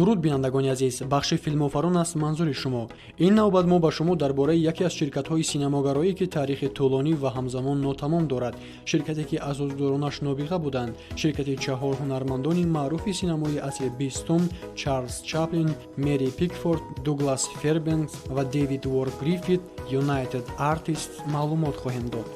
дуруд бинандагони азиз, бахши филмофарон аст манзури шумо. ин навбат мо ба шумо дар бораи яке аз ширкатҳои синамогароӣ ки таърихи тӯлонӣ ва ҳамзамон нотамом дорад, ширкате ки асосгузоронаш нобиға буданд, ширкати чаҳор ҳунармандони маъруфи синамои асри бистум Чарлз Чаплин, Мери Пикфорд, Дуглас Фербенкс ва Дэвид Уорд Гриффит United Artists маълумот хоҳем дод.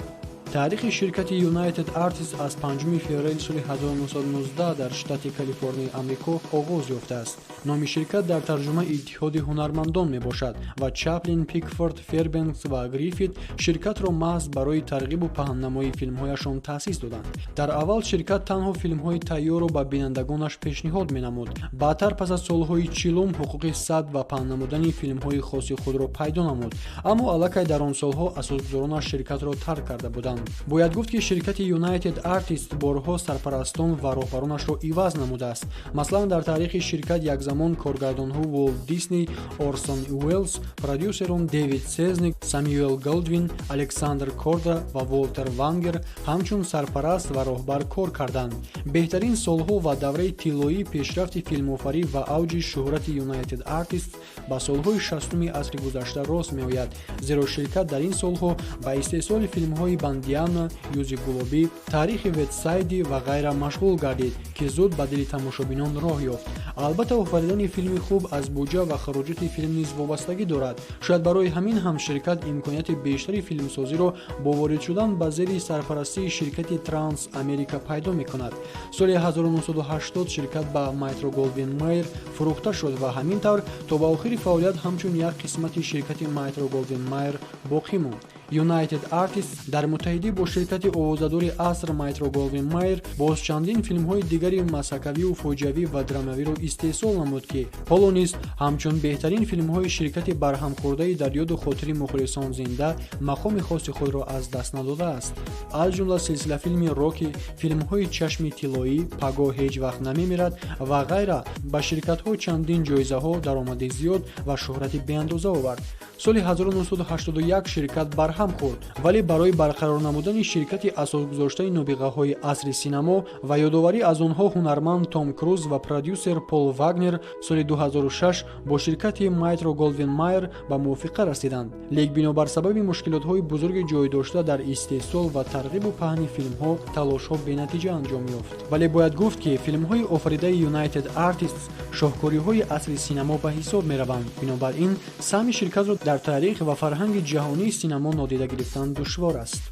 таърихи ширкати United Artists аз 5 феврали соли 1919 дар штати Калифорнияи Амрико оғоз ёфтааст. номи ширкат дар тарҷума иттиҳоди ҳунармандон мебошад ва Чаплин, Пикфорд, Фербенкс ва Гриффит ширкатро маҳз барои тарғибу паҳннамоии филмҳояшон таъсис доданд. дар аввал ширкат танҳо филмҳои тайёрро ба бинандагонаш пешниҳод менамуд. баъдтар пас аз солҳои 40 ҳуқуқи сабт ва паҳн намудани филмҳои хоси худро пайдо намуд, аммо аллакай дар он солҳо асосгузоронаш ширкатро тарк карда буданд. бояд гуфт ки ширкати United Artists борҳо сарпарастон ва роҳбаронашро иваз намудааст. маслан дар таърихи ширкат як замон коргардонҳо Волт Дисней, Орсон Уэллс, продюсерон Дэвид Сезник, Самюэл Голдвин, Александр Корда ва Волтер Вангер ҳамчун сарпараст ва роҳбар кор карданд. беҳтарин солҳо ва давраи тиллоии пешрафти филмофарӣ ва авҷи шӯҳрати United Artists ба солҳои 60-уми асри гузашта рост меояд, зеро ширкат дар ин солҳо ба истеҳсоли филмҳои Бандиана, Юзи Гулобӣ, таърихи Ветсайди ва ғайра машғул гардид, ки зуд ба дили тамошобинон роҳ ёфт. албатта офаридани филми хуб аз буҷа ва хароҷоти филм низ вобастагӣ дорад. шояд барои ҳамин ҳам ширкат имконияти бештари филмсозиро бо ворид шудан ба зери сарпарастии ширкати Транс Америка пайдо мекунад. соли 1980 ширкат ба Metro Goldwyn Mayer фурӯхта шуд ва ҳамин тавр то ба охири фаъолият ҳамчун як қисмати ширкати Metro Goldwyn Mayer боқӣ монд. United Artists дар муттаҳидӣ бо ширкати овозадори аср Metro Goldwyn Mayer боз чандин филмҳои дигари масакавию фоҷиавӣ ва драмавиро истеҳсол намуд, ки ҳоло низ ҳамчун беҳтарин филмҳои ширкати барҳамхӯрдаи дар ёду хотири мухлисон зинда мақоми хоси худро аз даст надодааст. аз ҷумла силсилафилми Рокки, филмҳои Чашми тиллоӣ, Пагоҳ ҳеҷ вақт намемирад ва ғайра ба ширкатҳо чандин ҷоизаҳо, даромади зиёд ва шӯҳрати беандоза овард. соли 1981 ширкат барҳам хӯрд, вале барои барқарор намудани ширкати асосгузоштаи нобиғаҳои асри синамо ва ёдоварӣ аз онҳо ҳунарманд Том Круз ва продюсер Пол Вагнер соли 2006 бо ширкати Metro Goldwyn Mayer ба мувофиқа расиданд. лек бинобар сабаби мушкилотҳои бузурги ҷойдошта дар истеҳсол ва тарғибу паҳни филмҳо талошҳо бенатиҷа анҷом ёфт. вале бояд гуфт, ки филмҳои офаридаи United Artists шоҳкориҳои асри синамо ба ҳисоб мераванд. бинобар ин саҳми ширкатро дар таърих ва фарҳанги ҷаҳонии синамо нодида гирифтан душвор аст.